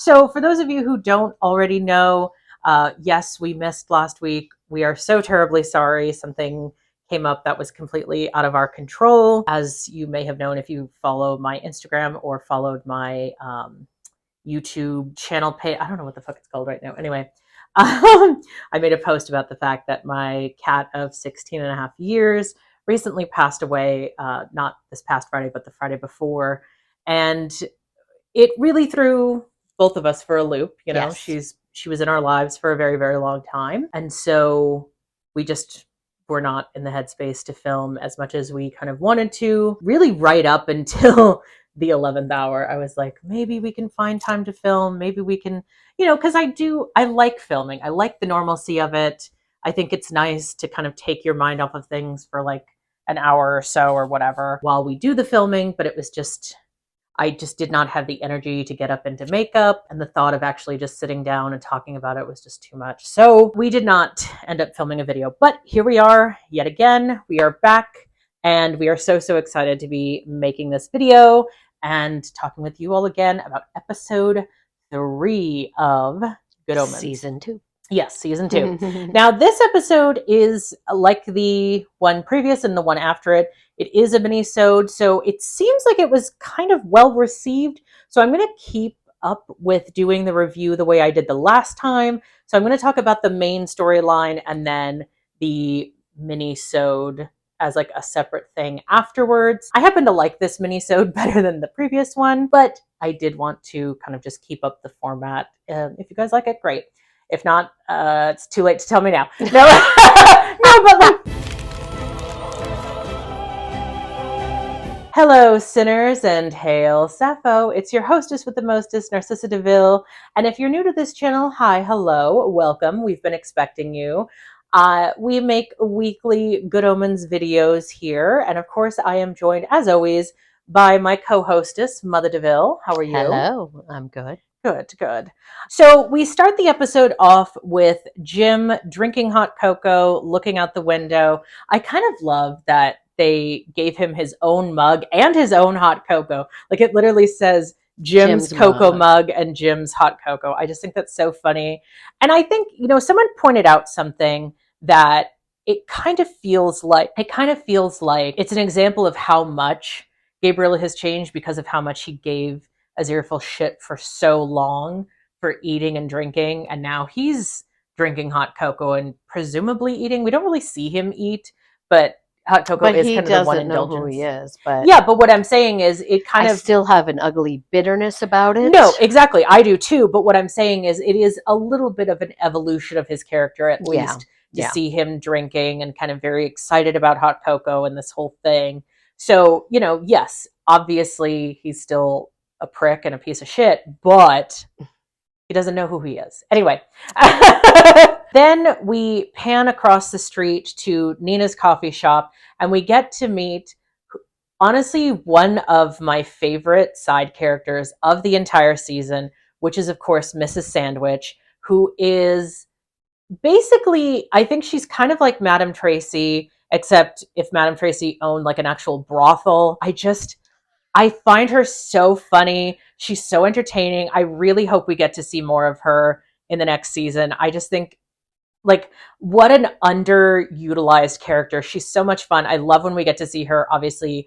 So for those of you who don't already know, yes, we missed last week. We are so terribly sorry. Something came up that was completely out of our control. As you may have known if you follow my Instagram or followed my YouTube channel page. I don't know what the fuck it's called right now. Anyway, I made a post about the fact that my cat of 16 and a half years recently passed away, not this past Friday, but the Friday before. And it really threw both of us for a loop. You know, Yes. she was in our lives for a very, very long time. And so we just were not in the headspace to film as much as we kind of wanted to, really right up until the 11th hour. I was like, maybe we can find time to film. Maybe we can, because I like filming. I like the normalcy of it. I think it's nice to kind of take your mind off of things for like an hour or so or whatever while we do the filming. But I just did not have the energy to get up into makeup, and the thought of actually just sitting down and talking about it was just too much. So we did not end up filming a video, but here we are yet again. We are back, and we are so, so excited to be making this video and talking with you all again about episode 3 of Good Omens. Season 2. Yes, season 2. Now, this episode is like the one previous and the one after it. It is a mini-sode, so it seems like it was kind of well received. So I'm going to keep up with doing the review the way I did the last time. So I'm going to talk about the main storyline and then the mini-sode as like a separate thing afterwards. I happen to like this mini-sode better than the previous one, but I did want to kind of just keep up the format. If you guys like it, great. If not, it's too late to tell me now. No, no, but like, hello, sinners, and hail Sappho. It's your hostess with the mostest, Narcissa DeVille. And if you're new to this channel, hi, hello, welcome. We've been expecting you. We make weekly Good Omens videos here. And of course, I am joined, as always, by my co-hostess, Mother DeVille. How are you? Hello, I'm good. Good, good. So we start the episode off with Jim drinking hot cocoa, looking out the window. I kind of love that they gave him his own mug and his own hot cocoa. Like it literally says Jim's cocoa mug and Jim's hot cocoa. I just think that's so funny. And I think, someone pointed out something that it kind of feels like it's an example of how much Gabriel has changed because of how much he gave Aziraphale shit for so long for eating and drinking, and now he's drinking hot cocoa and presumably eating. We don't really see him eat, but hot cocoa is kind of the one indulgence. But he doesn't know who he is. But yeah, but what I'm saying is it kind of still have an ugly bitterness about it. No, exactly. I do too. But what I'm saying is it is a little bit of an evolution of his character, at least, to see him drinking and kind of very excited about hot cocoa and this whole thing. So, yes, obviously he's still a prick and a piece of shit, but he doesn't know who he is. Anyway, then we pan across the street to Nina's coffee shop, and we get to meet, honestly, one of my favorite side characters of the entire season, which is, of course, Mrs. Sandwich, who is basically, I think she's kind of like Madame Tracy, except if Madame Tracy owned like an actual brothel. I find her so funny. She's so entertaining. I really hope we get to see more of her in the next season. I just think, like, what an underutilized character. She's so much fun. I love when we get to see her, obviously,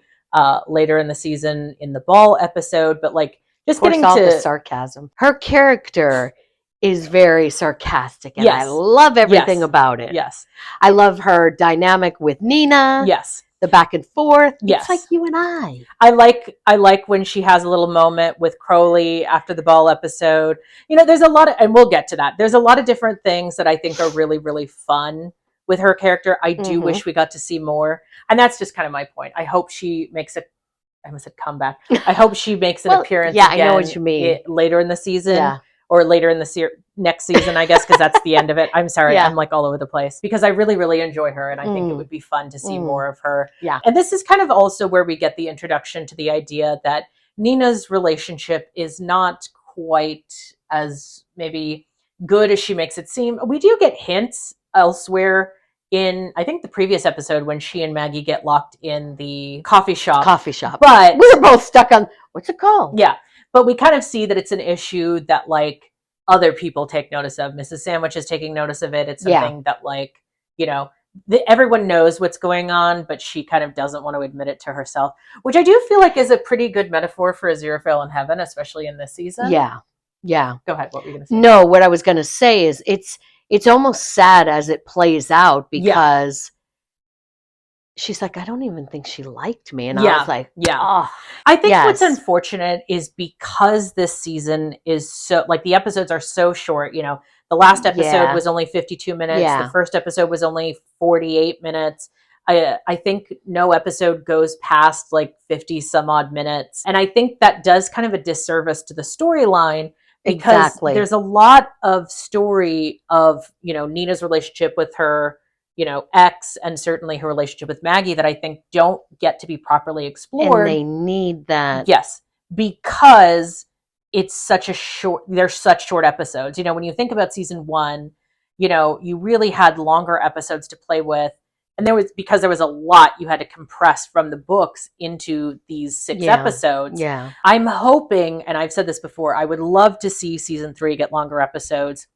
later in the season in the ball episode, but like just getting all the sarcasm. Her character is very sarcastic, and I love everything about it. Yes. I love her dynamic with Nina. Yes. The back and forth. Yes. It's like you and I. I like when she has a little moment with Crowley after the ball episode. There's a lot of, and we'll get to that. There's a lot of different things that I think are really, really fun with her character. I do wish we got to see more. And that's just kind of my point. I hope she makes I almost said comeback. I hope she makes an appearance again, I know what you mean. Later in the season. Or later in the next season, I guess, because that's the end of it. I'm sorry, I'm like all over the place because I really, really enjoy her, and I think it would be fun to see more of her. Yeah. And this is kind of also where we get the introduction to the idea that Nina's relationship is not quite as maybe good as she makes it seem. We do get hints elsewhere in, I think, the previous episode when she and Maggie get locked in the coffee shop. But we were both stuck on, what's it called? Yeah. but we kind of see that it's an issue that like other people take notice of. Mrs. Sandwich is taking notice of it. It's something that like, you know, everyone knows what's going on, but she kind of doesn't want to admit it to herself, which I do feel like is a pretty good metaphor for Aziraphale in heaven, especially in this season. Yeah. Yeah. Go ahead. What were you going to say? No, what I was going to say is it's almost sad as it plays out because she's like, I don't even think she liked me. And I was like, oh. I think what's unfortunate is because this season is so, like, the episodes are so short. You know, the last episode was only 52 minutes. The first episode was only 48 minutes. I think no episode goes past like 50 some odd minutes. And I think that does kind of a disservice to the storyline, because there's a lot of story of, you know, Nina's relationship with her, you know, ex, and certainly her relationship with Maggie, that I think don't get to be properly explored. And they need that. Yes, because it's such a short, they're such short episodes. You know, when you think about season 1, you know, you really had longer episodes to play with. And because there was a lot you had to compress from the books into these 6 episodes. Yeah. I'm hoping, and I've said this before, I would love to see season 3 get longer episodes.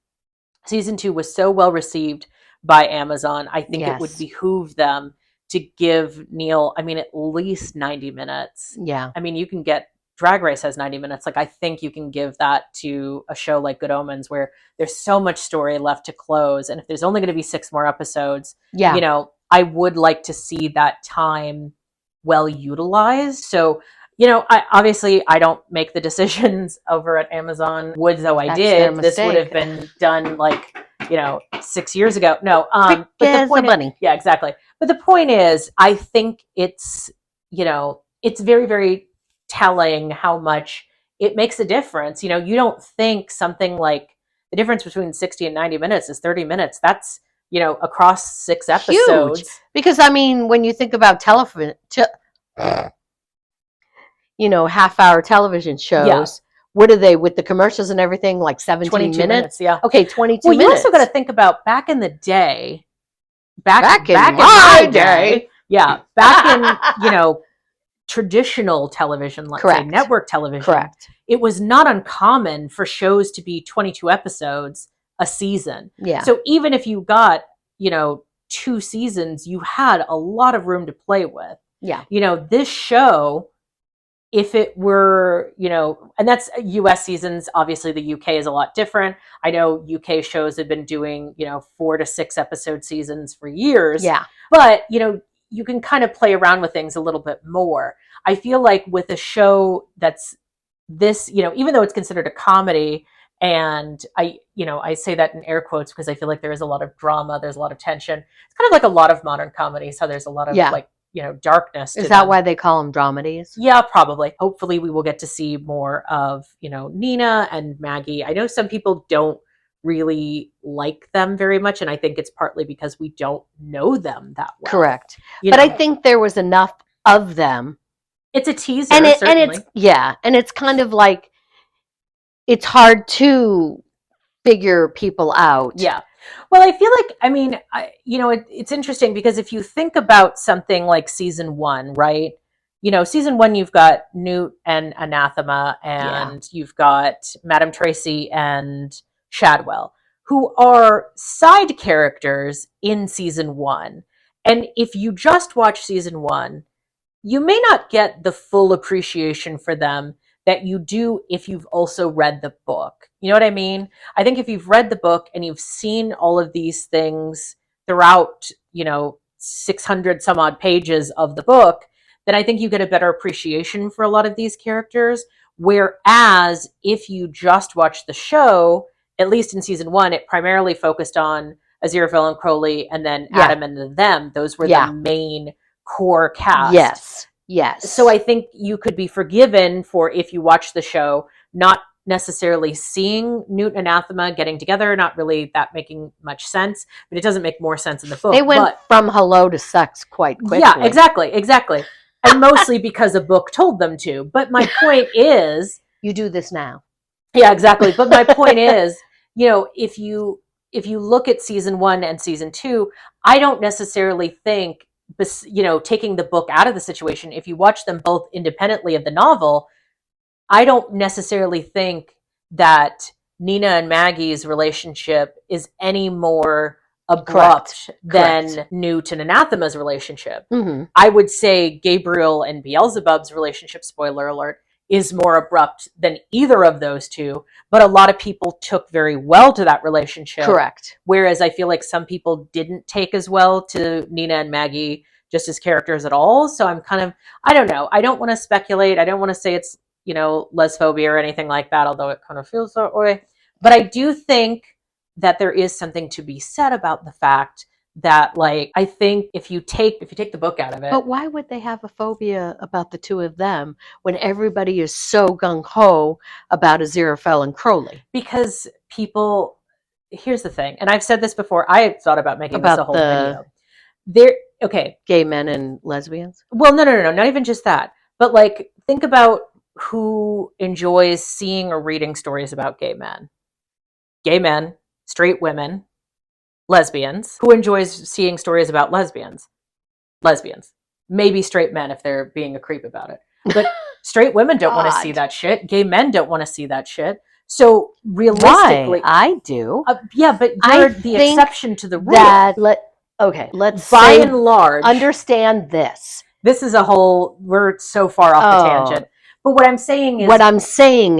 Season 2 was so well received by Amazon. I think it would behoove them to give Neil, I mean, at least 90 minutes. Yeah. I mean, you can get, Drag Race has 90 minutes. Like, I think you can give that to a show like Good Omens, where there's so much story left to close. And if there's only going to be 6 more episodes, you know, I would like to see that time well utilized. So, you know, I don't make the decisions over at Amazon. Would though I did, this would have been done like, you know, 6 years ago. No, but the point, yeah, exactly. But the point is, I think it's, you know, it's very, very telling how much it makes a difference. You know, you don't think something like the difference between 60 and 90 minutes is 30 minutes. That's, you know, across 6 episodes. Huge. Because I mean, when you think about you know, half-hour television shows, what are they with the commercials and everything? Like 17 minutes? Yeah. Okay, 22 minutes. You also got to think about back in the day. Back in my day. Yeah. Back in, you know, traditional television, let's say network television. Correct. It was not uncommon for shows to be 22 episodes a season. Yeah. So even if you got, you know, 2 seasons, you had a lot of room to play with. Yeah. You know, this show, if it were, you know, and that's US seasons, obviously the UK is a lot different. I know UK shows have been doing, you know, 4 to 6 episode seasons for years. Yeah. But, you know, you can kind of play around with things a little bit more. I feel like with a show that's this, you know, even though it's considered a comedy, and I say that in air quotes because I feel like there is a lot of drama, there's a lot of tension. It's kind of like a lot of modern comedies, how there's a lot of like, you know, darkness. Is that why they call them dramedies? Yeah, probably. Hopefully we will get to see more of, you know, Nina and Maggie. I know some people don't really like them very much, and I think it's partly because we don't know them that well. Correct. But I think there was enough of them. It's a teaser, and certainly. And it's kind of like, it's hard to figure people out. Yeah. Well, I feel like, I mean, you know, it's interesting because if you think about something like season 1, right? You know, season 1, you've got Newt and Anathema, and you've got Madame Tracy and Shadwell, who are side characters in season 1. And if you just watch season 1, you may not get the full appreciation for them that you do if you've also read the book. You know what I mean? I think if you've read the book and you've seen all of these things throughout, you know, 600 some odd pages of the book, then I think you get a better appreciation for a lot of these characters. Whereas if you just watch the show, at least in season 1, it primarily focused on Aziraphale and Crowley, and then Adam and them. Those were the main core cast. Yes. So I think you could be forgiven for, if you watch the show, not necessarily seeing Newt and Anathema getting together, not really that making much sense, but it doesn't make more sense in the book. They went from hello to sex quite quickly. Yeah, exactly. And mostly because a book told them to. But my point is... You do this now. Yeah, exactly. But my point is, you know, if you look at season 1 and season 2, I don't necessarily think, you know, taking the book out of the situation, if you watch them both independently of the novel, I don't necessarily think that Nina and Maggie's relationship is any more abrupt than Newt and Anathema's relationship. I would say Gabriel and Beelzebub's relationship, spoiler alert, is more abrupt than either of those two, but a lot of people took very well to that relationship. Correct. Whereas I feel like some people didn't take as well to Nina and Maggie just as characters at all. So I'm kind of, I don't know. I don't want to speculate. I don't want to say it's, you know, lesphobia or anything like that, although it kind of feels that way. But I do think that there is something to be said about the fact that, like, I think if you take the book out of it. But why would they have a phobia about the two of them when everybody is so gung-ho about Aziraphale and Crowley? Because people, here's the thing, and I've said this before, I thought about making this a whole video. Gay men and lesbians? Well, no, not even just that. But, like, think about who enjoys seeing or reading stories about gay men. Gay men, straight women, lesbians. Who enjoys seeing stories about lesbians? Lesbians. Maybe straight men if they're being a creep about it. But straight women don't want to see that shit. Gay men don't want to see that shit. So realistically, why? I do. Yeah, but you're the exception to the rule. Let's by and large understand this. This is a whole. We're so far off the tangent. But what I'm saying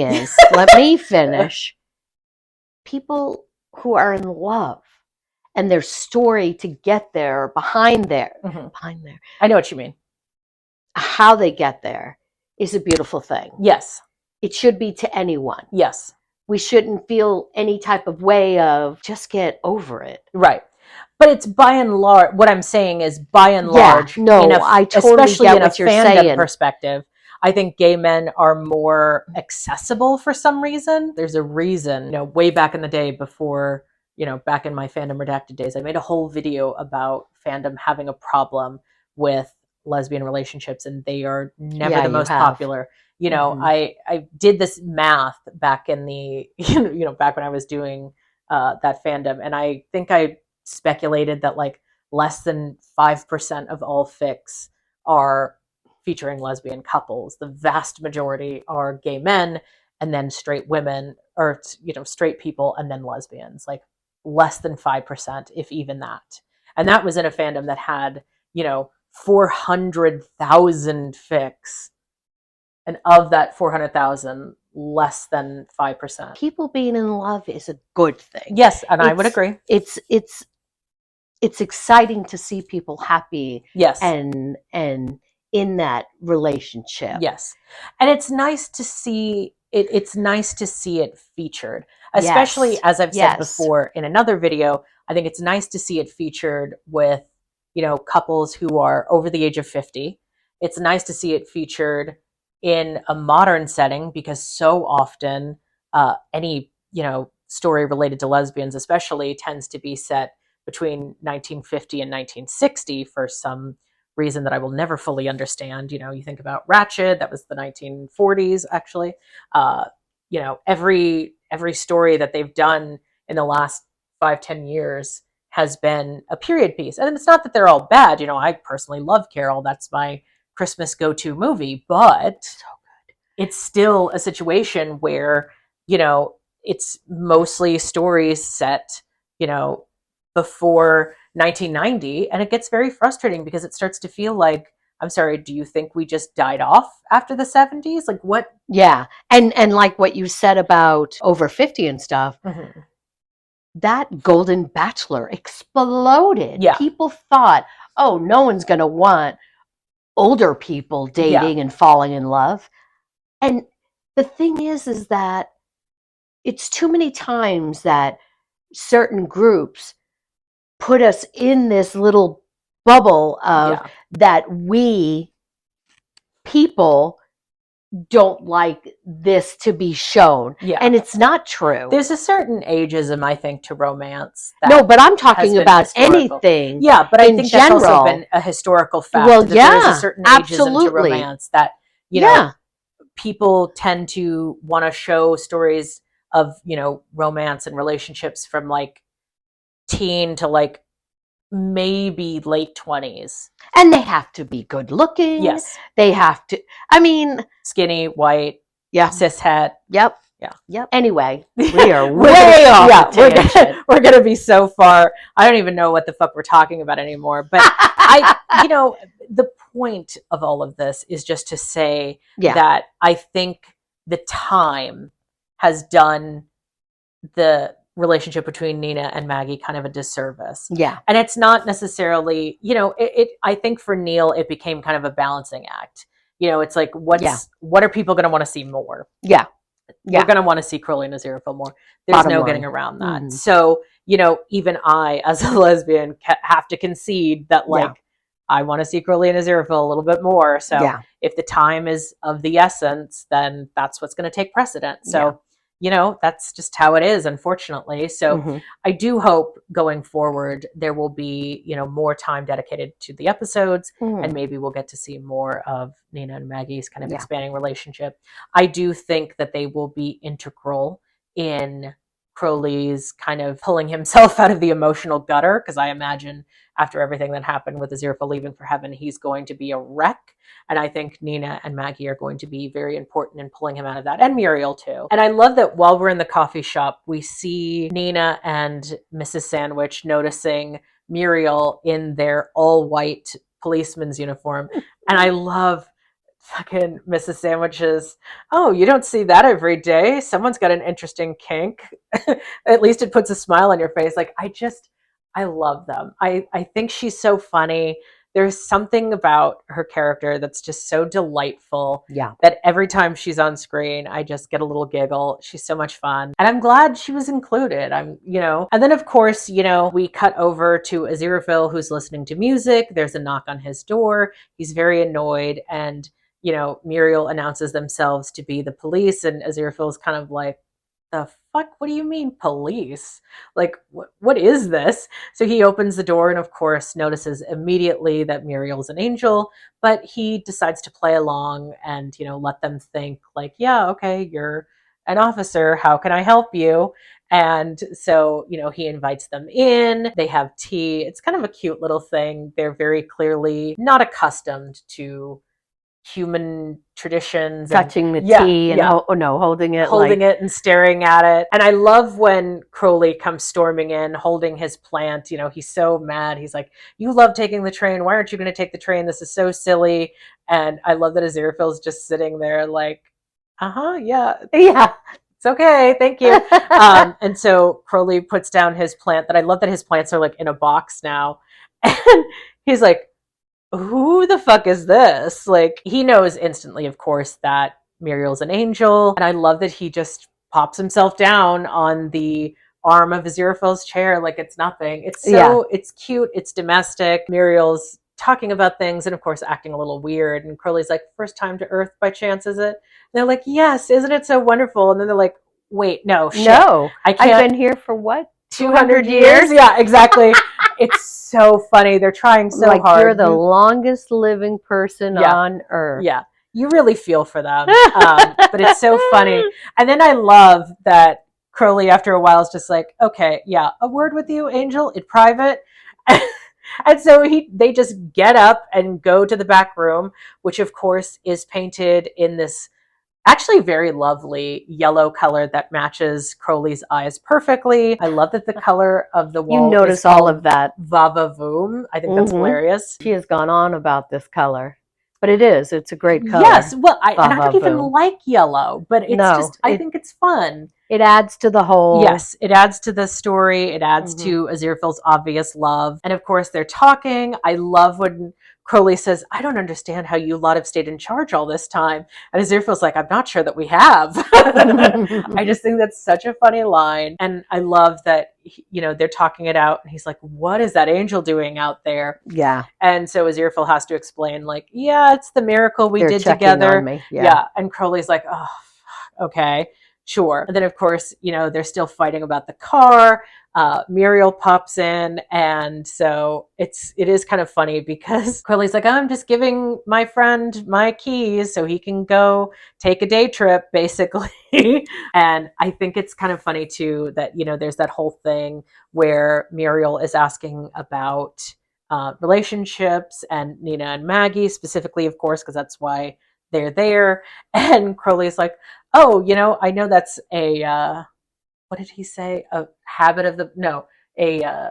is, let me finish. People who are in love and their story to get there, behind there. I know what you mean. How they get there is a beautiful thing. Yes. It should be to anyone. Yes. We shouldn't feel any type of way of just get over it. Right. But it's by and large, what I'm saying is by and large, I totally especially get in what a you're fandom saying. Perspective, I think gay men are more accessible for some reason. There's a reason, you know, way back in the day before, you know, back in my Fandom Redacted days, I made a whole video about fandom having a problem with lesbian relationships, and they are never the most popular. You know, I did this math back in the, you know, back when I was doing that fandom, and I think I speculated that like less than 5% of all fics are featuring lesbian couples. The vast majority are gay men and then straight women, or, you know, straight people and then lesbians, like less than 5%, if even that. And that was in a fandom that had, you know, 400,000 fics. And of that 400,000, less than 5%. People being in love is a good thing. Yes, and I would agree. It's exciting to see people happy. Yes. And in that relationship. Yes. And it's nice to see it. It's nice to see it featured, especially as I've said before in another video. I think it's nice to see it featured with, you know, couples who are over the age of 50. It's nice to see it featured in a modern setting, because so often any, you know, story related to lesbians especially tends to be set between 1950 and 1960 for some reason that I will never fully understand. You know, you think about Ratched, that was the 1940s actually. You know, every story that they've done in the last 5-10 years has been a period piece. And it's not that they're all bad. You know, I personally love Carol. That's my Christmas go-to movie, but so good. It's still a situation where, you know, it's mostly stories set, you know, before 1990, and it gets very frustrating because it starts to feel like, I'm sorry, do you think we just died off after the 70s? Like what? Yeah. And like what you said about over 50 and stuff, that Golden Bachelor exploded. Yeah. People thought, oh, no one's going to want older people dating and falling in love. And the thing is that it's too many times that certain groups put us in this little bubble of that we people don't like this to be shown. Yeah. And it's not true. There's a certain ageism, I think, to romance. No, but I'm talking about anything. Yeah, but I think general, that's also been a historical fact. Well, that there's a certain ageism to romance that, you know, people tend to want to show stories of, you know, romance and relationships from like teen to like maybe late 20s. And they have to be good looking. Yes. They have to, I mean, skinny, white. cishet. Yep. Yeah. Yep. Anyway, we are way off. Yeah, we're gonna be so far. I don't even know what the fuck we're talking about anymore. But the point of all of this is just to say that I think the time has done the relationship between Nina and Maggie kind of a disservice. Yeah. And it's not necessarily, I think for Neil, it became kind of a balancing act. It's like, what are people going to want to see more? Yeah. We're going to want to see Crowley and Aziraphale more. There's no getting around that. Mm-hmm. So, even I, as a lesbian, have to concede that, I want to see Crowley and Aziraphale a little bit more. So if the time is of the essence, then that's what's going to take precedent. So, that's just how it is, unfortunately. So I do hope going forward, there will be, more time dedicated to the episodes, and maybe we'll get to see more of Nina and Maggie's kind of expanding relationship. I do think that they will be integral in Crowley's kind of pulling himself out of the emotional gutter, because I imagine after everything that happened with Aziraphale leaving for heaven, he's going to be a wreck. And I think Nina and Maggie are going to be very important in pulling him out of that, and Muriel too. And I love that while we're in the coffee shop, we see Nina and Mrs. Sandwich noticing Muriel in their all-white policeman's uniform. And I love fucking Mrs. Sandwich's, oh, you don't see that every day. Someone's got an interesting kink. At least it puts a smile on your face. Like, I love them. I think she's so funny. There's something about her character that's just so delightful. Yeah. That every time she's on screen, I just get a little giggle. She's so much fun. And I'm glad she was included. And then of course, we cut over to Aziraphale, who's listening to music. There's a knock on his door. He's very annoyed. And, Muriel announces themselves to be the police. And Aziraphale's kind of like, the fuck? What do you mean police? Like, what is this? So he opens the door and of course notices immediately that Muriel's an angel, but he decides to play along and, let them think like, yeah, okay, you're an officer. How can I help you? And so, he invites them in. They have tea. It's kind of a cute little thing. They're very clearly not accustomed to human traditions, touching the tea and holding it and staring at it. And I love when Crowley comes storming in holding his plant. He's so mad. He's like, you love taking the train, why aren't you going to take the train? This is so silly. And I love that Aziraphale's just sitting there like, yeah it's okay, thank you. And so Crowley puts down his plant, that I love that his plants are like in a box now. And he's like, who the fuck is this? Like, he knows instantly, of course, that Muriel's an angel. And I love that he just pops himself down on the arm of Aziraphale's chair like it's nothing. It's it's cute, it's domestic. Muriel's talking about things and of course acting a little weird. And Crowley's like, first time to Earth by chance, is it? And they're like, yes, isn't it so wonderful? And then they're like, wait, no, shit. No, I can't. I've been here for what? 200 years? Yeah, exactly. It's so funny. They're trying so hard. You're the longest living person on Earth. Yeah. You really feel for them. But it's so funny. And then I love that Crowley, after a while, is just like, okay, yeah, a word with you, Angel, in private. And so they just get up and go to the back room, which of course is painted in this actually very lovely yellow color that matches Crowley's eyes perfectly. I love that the color of the wall. You notice all of that. Vavavoom. I think that's hilarious. She has gone on about this color, but it's a great color. Yes, well, I don't even like yellow, but it's I think it's fun. It adds to the whole. Yes, it adds to the story. It adds to Aziraphale's obvious love. And of course, they're talking. I love when Crowley says, I don't understand how you lot have stayed in charge all this time. And Aziraphale's like, I'm not sure that we have. I just think that's such a funny line. And I love that, they're talking it out. And he's like, what is that angel doing out there? Yeah. And so Aziraphale has to explain like, yeah, it's the miracle we did together. Yeah. And Crowley's like, oh, okay. Sure. And then, of course, they're still fighting about the car. Muriel pops in. And so it is kind of funny because Crowley's like, I'm just giving my friend my keys so he can go take a day trip, basically. And I think it's kind of funny, too, that, there's that whole thing where Muriel is asking about relationships and Nina and Maggie specifically, of course, because that's why they're there. And Crowley's like, oh, I know that's a, what did he say? A habit of the, no, a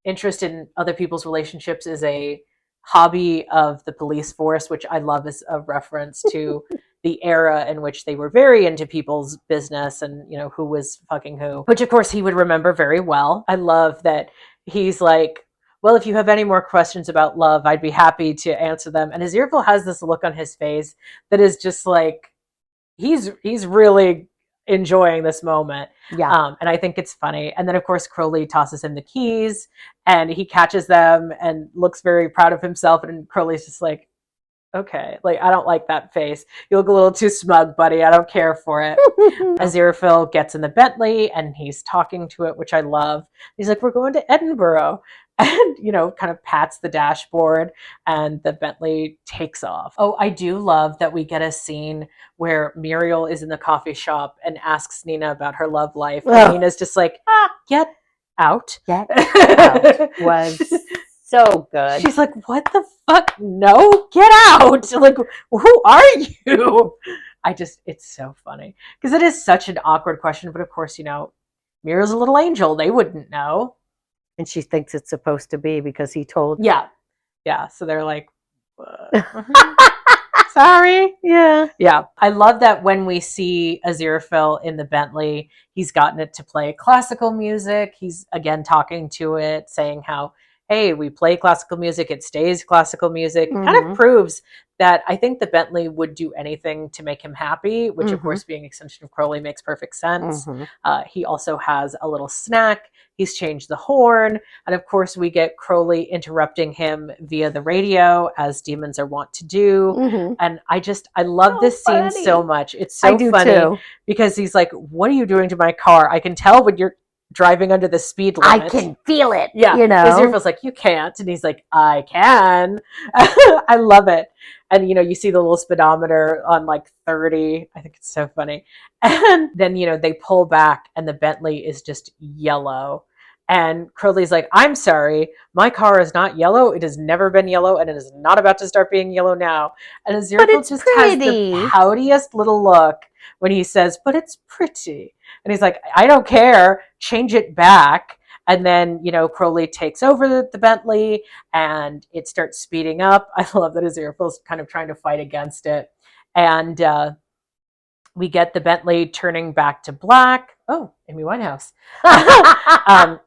interest in other people's relationships is a hobby of the police force, which I love as a reference to the era in which they were very into people's business and, who was fucking who, which of course he would remember very well. I love that he's like, well, if you have any more questions about love, I'd be happy to answer them. And Aziraphale has this look on his face that is just like, he's really enjoying this moment. Yeah. And I think it's funny. And then of course Crowley tosses him the keys and he catches them and looks very proud of himself. And Crowley's just like, okay, like, I don't like that face. You look a little too smug, buddy. I don't care for it. Aziraphale gets in the Bentley and he's talking to it, which I love. He's like, we're going to Edinburgh. And, kind of pats the dashboard and the Bentley takes off. Oh, I do love that we get a scene where Muriel is in the coffee shop and asks Nina about her love life. And Nina's just like, get out. Get out was so good. She's like, what the fuck? No, get out. Like, who are you? It's so funny. Because it is such an awkward question. But of course, Muriel's a little angel. They wouldn't know. And she thinks it's supposed to be because he told her. Yeah. Yeah. So they're like, sorry. Yeah. Yeah. I love that when we see Aziraphale in the Bentley, he's gotten it to play classical music. He's again talking to it, saying how, hey, we play classical music, it stays classical music. It kind of proves that I think the Bentley would do anything to make him happy, which of course being an extension of Crowley makes perfect sense. He also has a little snack. He's changed the horn. And of course we get Crowley interrupting him via the radio as demons are wont to do. And I love this scene so much. It's so funny too. Because he's like, what are you doing to my car? I can tell when you're driving under the speed limit. I can feel it. Yeah. Aziraphale's like, you can't. And he's like, I can. I love it. And, you see the little speedometer on like 30. I think it's so funny. And then, they pull back and the Bentley is just yellow. And Crowley's like, I'm sorry, my car is not yellow. It has never been yellow and it is not about to start being yellow now. And Aziraphale just has the poutiest little look when he says, but it's pretty. And he's like, I don't care, change it back. And then, Crowley takes over the Bentley and it starts speeding up. I love that Aziraphale's kind of trying to fight against it. And we get the Bentley turning back to black. Oh, Amy Winehouse.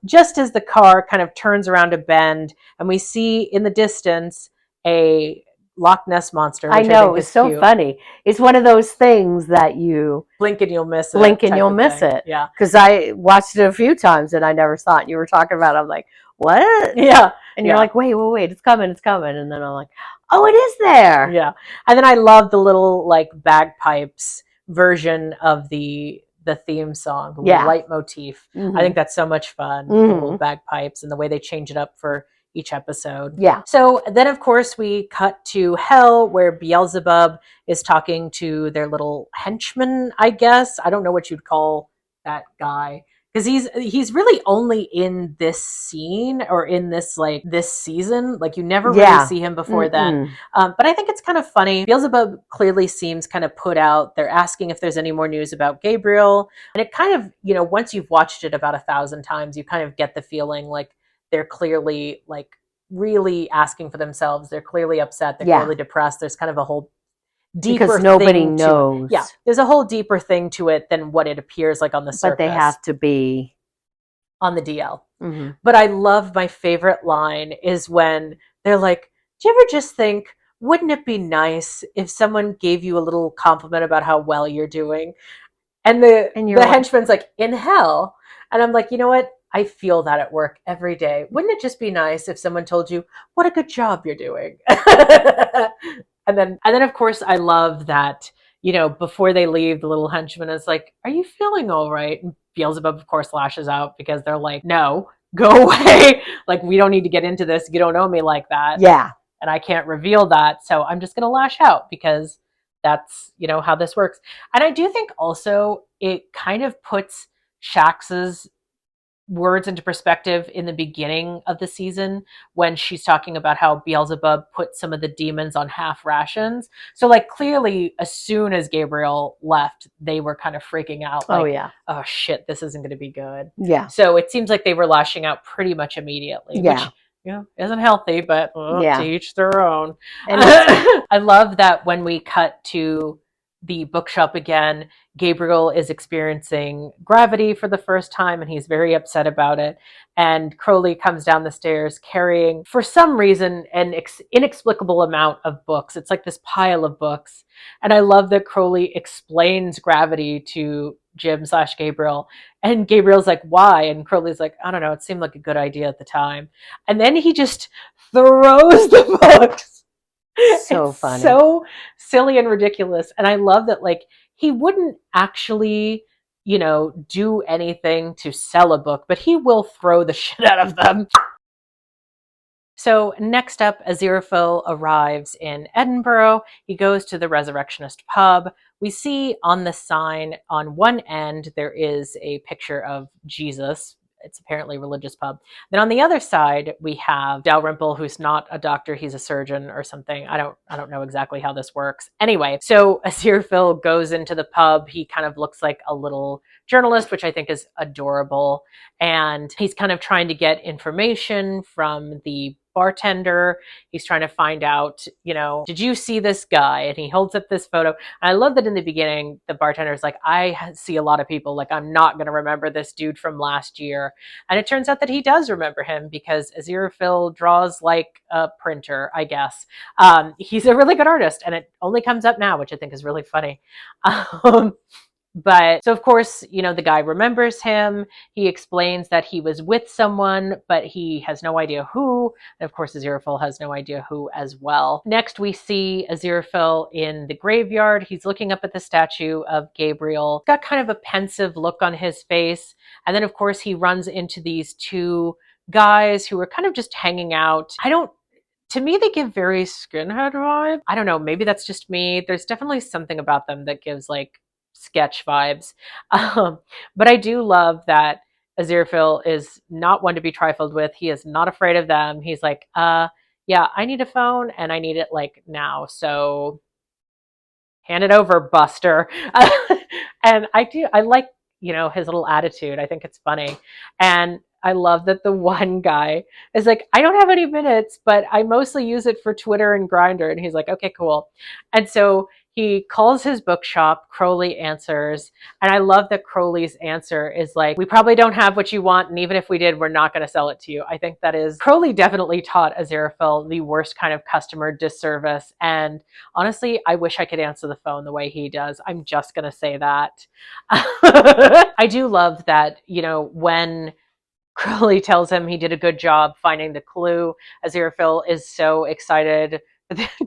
Just as the car kind of turns around a bend and we see in the distance a Loch Ness monster. I know, it's so cute. Funny. It's one of those things that you blink and you'll miss it. Blink and you'll miss it. Yeah. Because I watched it a few times and I never saw it. You were talking about it. I'm like, what? Yeah. And you're like, wait, it's coming. And then I'm like, oh, it is there. Yeah. And then I love the little like bagpipes version of the theme song, the leitmotif. I think that's so much fun. The little bagpipes and the way they change it up for each episode. Yeah. So then, of course, we cut to hell where Beelzebub is talking to their little henchman, I guess. I don't know what you'd call that guy. Because he's really only in this scene or in this season. Like you never really see him before then. But I think it's kind of funny. Beelzebub clearly seems kind of put out. They're asking if there's any more news about Gabriel. And it kind of, once you've watched it about 1,000 times, you kind of get the feeling like they're clearly like really asking for themselves. They're clearly upset. They're clearly depressed. There's kind of a whole deeper because nobody knows. Yeah, there's a whole deeper thing to it than what it appears like on the surface. But they have to be on the DL. But I love, my favorite line is when they're like, do you ever just think, wouldn't it be nice if someone gave you a little compliment about how well you're doing? And the henchman's like, in hell. And I'm like, you know what? I feel that at work every day. Wouldn't it just be nice if someone told you what a good job you're doing? And then of course I love that, before they leave, the little henchman is like, are you feeling all right? And Beelzebub of course lashes out because they're like, no, go away. Like, we don't need to get into this. You don't know me like that. Yeah. And I can't reveal that. So I'm just going to lash out because that's, how this works. And I do think also it kind of puts Shax's words into perspective in the beginning of the season when she's talking about how Beelzebub put some of the demons on half rations. So like clearly as soon as Gabriel left, they were kind of freaking out like, oh shit, this isn't going to be good. Yeah. So it seems like they were lashing out pretty much immediately, which isn't healthy, but to each their own. And I love that when we cut to the bookshop again, Gabriel is experiencing gravity for the first time and he's very upset about it. And Crowley comes down the stairs carrying, for some reason, an inexplicable amount of books. It's like this pile of books. And I love that Crowley explains gravity to Jim/Gabriel. And Gabriel's like, why? And Crowley's like, I don't know, it seemed like a good idea at the time. And then he just throws the books. So funny. So silly and ridiculous. And I love that, like, he wouldn't actually, do anything to sell a book, but he will throw the shit out of them. So next up, Aziraphale arrives in Edinburgh. He goes to the Resurrectionist pub. We see on the sign on one end, there is a picture of Jesus. It's apparently a religious pub. Then on the other side, we have Dalrymple, who's not a doctor, he's a surgeon or something. I don't know exactly how this works. Anyway, so Aziraphale goes into the pub. He kind of looks like a little journalist, which I think is adorable. And he's kind of trying to get information from the bartender. He's trying to find out, did you see this guy? And he holds up this photo. And I love that in the beginning, the bartender's like, I see a lot of people, like, I'm not going to remember this dude from last year. And it turns out that he does remember him because Aziraphale draws like a printer, I guess. He's a really good artist, and it only comes up now, which I think is really funny. But so, of course, the guy remembers him. He explains that he was with someone, but he has no idea who. And of course, Aziraphale has no idea who as well. Next, we see Aziraphale in the graveyard. He's looking up at the statue of Gabriel. He's got kind of a pensive look on his face. And then, of course, he runs into these two guys who are kind of just hanging out. To me, they give very skinhead vibe. I don't know. Maybe that's just me. There's definitely something about them that gives like sketch vibes. But I do love that Aziraphale is not one to be trifled with. He is not afraid of them. He's like, yeah, I need a phone and I need it like now. So hand it over, Buster. And I like, his little attitude. I think it's funny. And I love that the one guy is like, I don't have any minutes, but I mostly use it for Twitter and Grindr. And he's like, okay, cool. And so he calls his bookshop. Crowley answers. And I love that Crowley's answer is like, we probably don't have what you want. And even if we did, we're not going to sell it to you. I think that is, Crowley definitely taught Aziraphale the worst kind of customer disservice. And honestly, I wish I could answer the phone the way he does. I'm just going to say that. I do love that, when Crowley tells him he did a good job finding the clue, Aziraphale is so excited.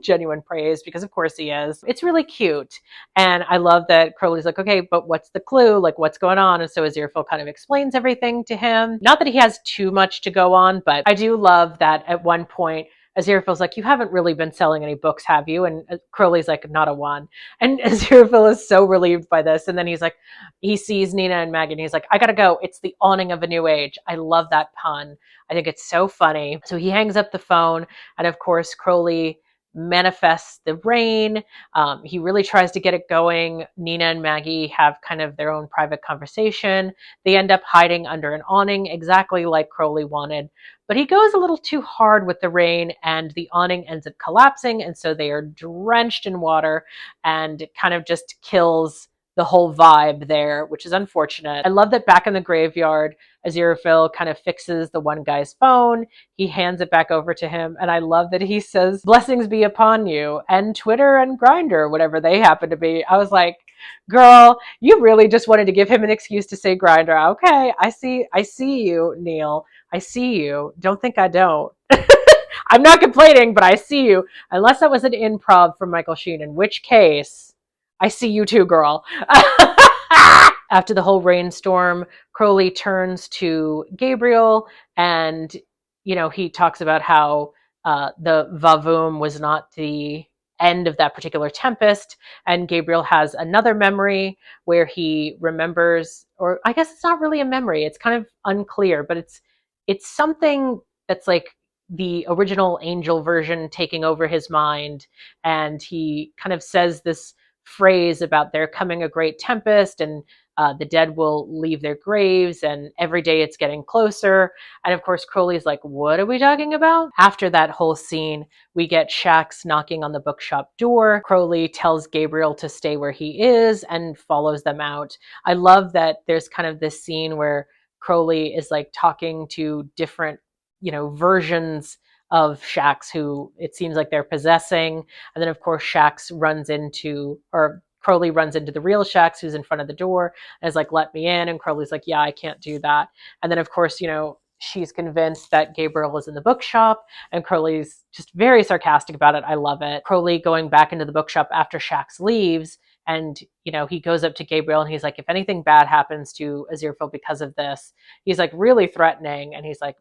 Genuine praise, because of course he is. It's really cute. And I love that Crowley's like, okay, but what's the clue? Like, what's going on? And so Aziraphale kind of explains everything to him. Not that he has too much to go on, but I do love that at one point, Aziraphale's like, you haven't really been selling any books, have you? And Crowley's like, not a one. And Aziraphale is so relieved by this. And then he's like, he sees Nina and Maggie and he's like, I gotta go. It's the awning of a new age. I love that pun. I think it's so funny. So he hangs up the phone. And of course, Crowley manifests the rain. He really tries to get it going. Nina and Maggie have kind of their own private conversation. They end up hiding under an awning, exactly like Crowley wanted. But he goes a little too hard with the rain and the awning ends up collapsing. And so they are drenched in water and it kind of just kills the whole vibe there, which is unfortunate. I love that back in the graveyard, Aziraphale kind of fixes the one guy's phone. He hands it back over to him. And I love that he says, blessings be upon you, and Twitter and Grindr, whatever they happen to be. I was like, girl, you really just wanted to give him an excuse to say Grindr. Okay, I see you, Neil. I see you. Don't think I don't. I'm not complaining, but I see you. Unless that was an improv from Michael Sheen, in which case, I see you too, girl. After the whole rainstorm, Crowley turns to Gabriel and, he talks about how the Vavoom was not the end of that particular tempest. And Gabriel has another memory where he remembers, or I guess it's not really a memory, it's kind of unclear, but it's something that's like the original angel version taking over his mind. And he kind of says this phrase about there coming a great tempest, and the dead will leave their graves, and every day it's getting closer. And of course, Crowley's like, what are we talking about? After that whole scene, we get Shax knocking on the bookshop door. Crowley tells Gabriel to stay where he is and follows them out. I love that there's kind of this scene where Crowley is like talking to different, versions of Shax who it seems like they're possessing. And then of course Crowley runs into the real Shax who's in front of the door and is like, let me in. And Crowley's like, yeah, I can't do that. And then of course, she's convinced that Gabriel is in the bookshop, and Crowley's just very sarcastic about it. I love it. Crowley going back into the bookshop after Shax leaves, and he goes up to Gabriel and he's like, if anything bad happens to Aziraphale because of this, he's like really threatening, and he's like,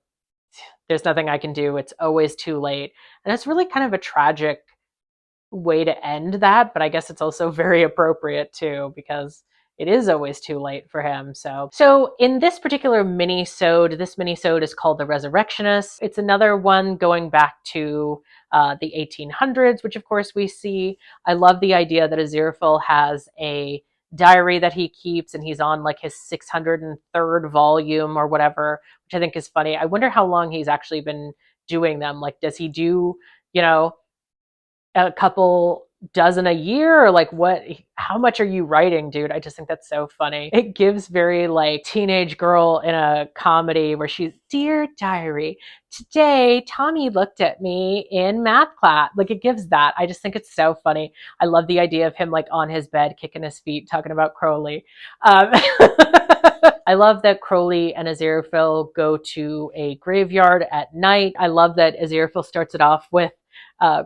there's nothing I can do. It's always too late. And it's really kind of a tragic way to end that, but I guess it's also very appropriate too, because it is always too late for him. So in this particular mini-sode, this mini-sode is called The Resurrectionist. It's another one going back to the 1800s, which of course we see. I love the idea that Aziraphale has a diary that he keeps, and he's on like his 603rd volume or whatever, which I think is funny. I wonder how long he's actually been doing them. Like, does he do, a couple dozen a year, or like how much are you writing, dude? I just think that's so funny. It gives very like teenage girl in a comedy where she's, dear diary, today Tommy looked at me in math class. Like, it gives that. I just think it's so funny. I love the idea of him like on his bed kicking his feet talking about Crowley. I love that Crowley and Aziraphale go to a graveyard at night. I love that Aziraphale starts it off with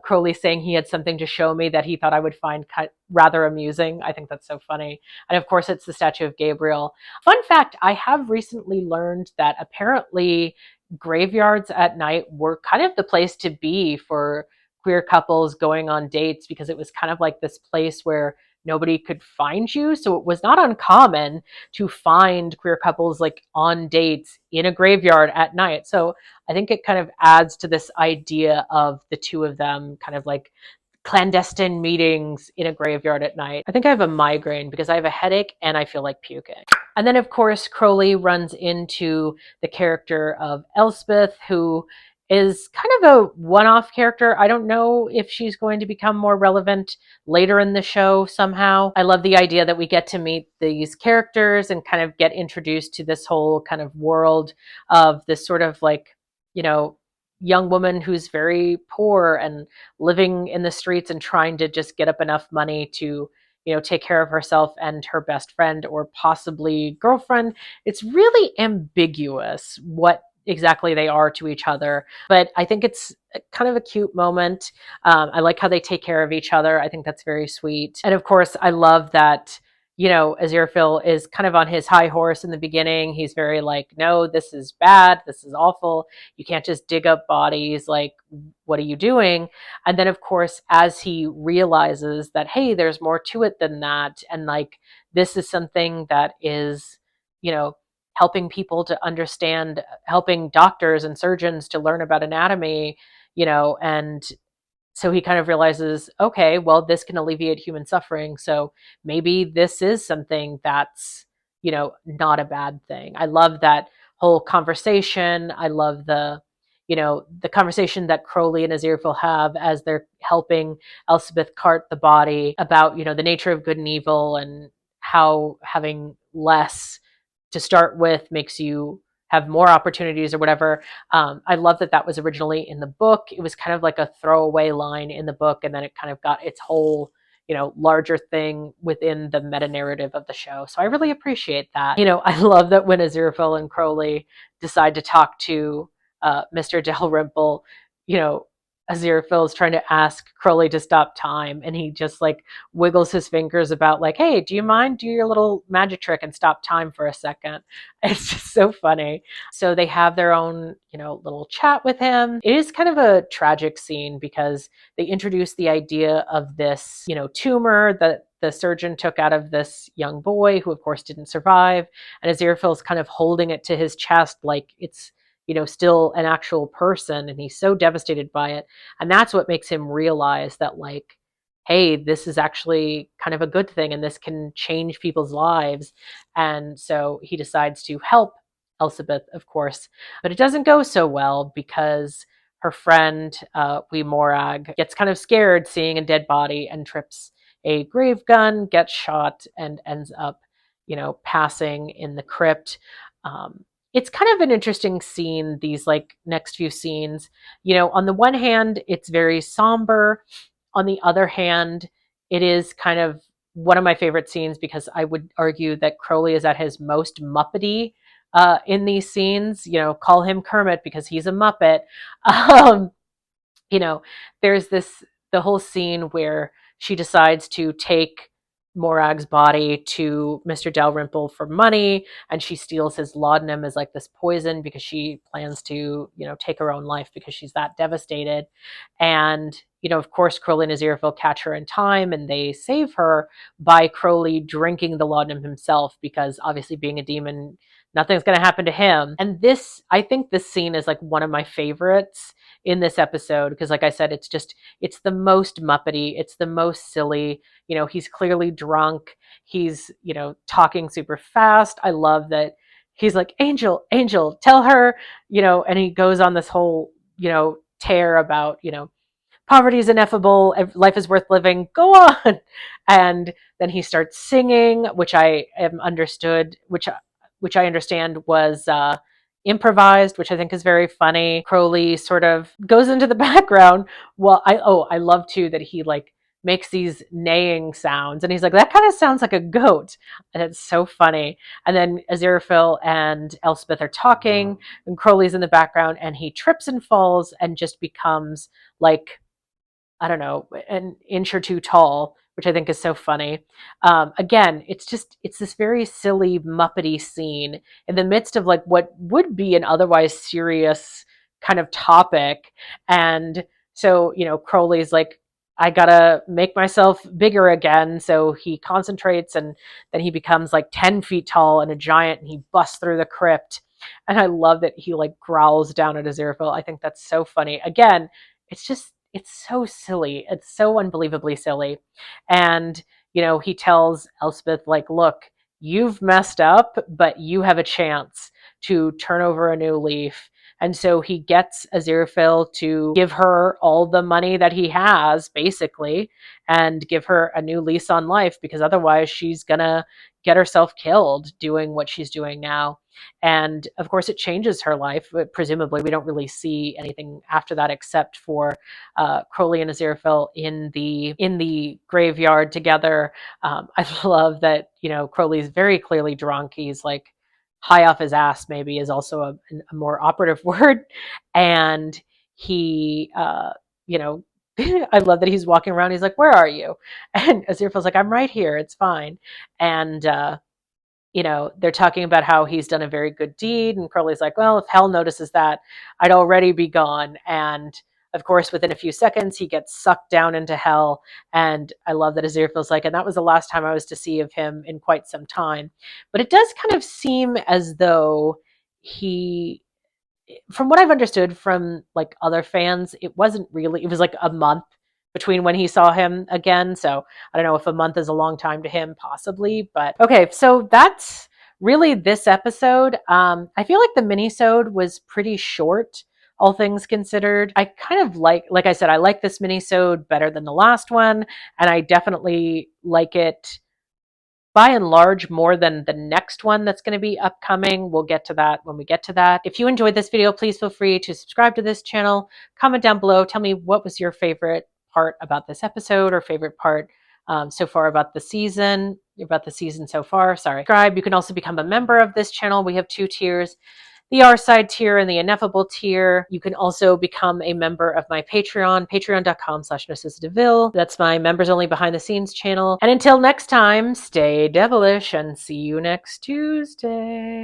Crowley saying he had something to show me that he thought I would find rather amusing. I think that's so funny. And of course, it's the statue of Gabriel. Fun fact, I have recently learned that apparently graveyards at night were kind of the place to be for queer couples going on dates, because it was kind of like this place where nobody could find you. So it was not uncommon to find queer couples like on dates in a graveyard at night. So I think it kind of adds to this idea of the two of them kind of like clandestine meetings in a graveyard at night. I think I have a migraine because I have a headache and I feel like puking. And then of course, Crowley runs into the character of Elspeth, who is kind of a one-off character. I don't know if she's going to become more relevant later in the show somehow. I love the idea that we get to meet these characters and kind of get introduced to this whole kind of world of this sort of like, young woman who's very poor and living in the streets and trying to just get up enough money to, take care of herself and her best friend or possibly girlfriend. It's really ambiguous what exactly they are to each other, but I think it's kind of a cute moment. I like how they take care of each other. I think that's very sweet. And of course, I love that, Aziraphale is kind of on his high horse in the beginning. He's very like, no, this is bad. This is awful. You can't just dig up bodies. Like, what are you doing? And then of course, as he realizes that, hey, there's more to it than that. And like, this is something that is, helping people to understand, helping doctors and surgeons to learn about anatomy, and so he kind of realizes, okay, well, this can alleviate human suffering. So maybe this is something that's, not a bad thing. I love that whole conversation. I love the conversation that Crowley and Aziraphale have as they're helping Elspeth cart the body about, the nature of good and evil, and how having less to start with makes you have more opportunities or whatever. I love that was originally in the book. It was kind of like a throwaway line in the book, and then it kind of got its whole, larger thing within the meta narrative of the show. So I really appreciate that. I love that when Aziraphale and Crowley decide to talk to Mr. Dalrymple, Aziraphale is trying to ask Crowley to stop time, and he just like wiggles his fingers about like, hey, do you mind? Do your little magic trick and stop time for a second. It's just so funny. So they have their own, little chat with him. It is kind of a tragic scene because they introduce the idea of this, tumor that the surgeon took out of this young boy who of course didn't survive. And Aziraphale's kind of holding it to his chest like it's still an actual person, and he's so devastated by it. And that's what makes him realize that, like, hey, this is actually kind of a good thing and this can change people's lives. And so he decides to help Elspeth, of course. But it doesn't go so well because her friend, Wee Morag, gets kind of scared seeing a dead body and trips a grave gun, gets shot, and ends up, passing in the crypt. It's kind of an interesting scene, these like next few scenes. On the one hand, it's very somber. On the other hand, it is kind of one of my favorite scenes because I would argue that Crowley is at his most Muppety in these scenes. Call him Kermit because he's a Muppet. Um, there's the whole scene where she decides to take Morag's body to Mr. Dalrymple for money, and she steals his laudanum as like this poison because she plans to, take her own life because she's that devastated. And, of course, Crowley and Aziraphale catch her in time and they save her by Crowley drinking the laudanum himself because obviously being a demon, nothing's going to happen to him. And I think this scene is like one of my favorites in this episode because, like I said, it's the most Muppety, it's the most silly. He's clearly drunk. He's, talking super fast. I love that he's like, Angel, Angel, tell her, and he goes on this whole, tear about, poverty is ineffable, life is worth living, go on. And then he starts singing, which I am understood, which I understand was improvised, which I think is very funny. Crowley sort of goes into the background. Well, I love too that he like makes these neighing sounds, and he's like, that kind of sounds like a goat, and it's so funny. And then Aziraphale and Elspeth are talking, and Crowley's in the background, and he trips and falls and just becomes like, I don't know, an inch or two tall, which I think is so funny. Again, it's this very silly, Muppety scene in the midst of like what would be an otherwise serious kind of topic. And so, Crowley's like, I gotta make myself bigger again. So he concentrates, and then he becomes like 10 feet tall and a giant, and he busts through the crypt. And I love that he like growls down at Aziraphale. I think that's so funny. Again, it's so silly. It's so unbelievably silly. And, he tells Elspeth, like, look, you've messed up, but you have a chance to turn over a new leaf. And so he gets Aziraphale to give her all the money that he has, basically, and give her a new lease on life because otherwise she's going to get herself killed doing what she's doing now. And of course, it changes her life. But presumably, we don't really see anything after that except for Crowley and Aziraphale in the graveyard together. I love that Crowley's very clearly drunk. He's like high off his ass, maybe is also a more operative word. And he, I love that he's walking around. He's like, "Where are you?" And Aziraphale's like, "I'm right here. It's fine." And they're talking about how he's done a very good deed. And Crowley's like, well, if hell notices that, I'd already be gone. And of course, within a few seconds, he gets sucked down into hell. And I love that Aziraphale's like, and that was the last time I was to see of him in quite some time. But it does kind of seem as though from what I've understood from like other fans, it was like a month between when he saw him again. So I don't know if a month is a long time to him, possibly. But okay, so that's really this episode. I feel like the mini-sode was pretty short, all things considered. I kind of like I said, I like this mini-sode better than the last one, and I definitely like it by and large more than the next one that's going to be upcoming. We'll get to that when we get to that. If you enjoyed this video, please feel free to subscribe to this channel, comment down below, tell me what was your favorite part about this episode or favorite part so far about the season so far. Sorry. Subscribe. You can also become a member of this channel. We have 2 tiers. the R side tier and the ineffable tier. You can also become a member of my Patreon, patreon.com/NarcissaDeVille. That's my members only behind the scenes channel. And until next time, stay devilish and see you next Tuesday.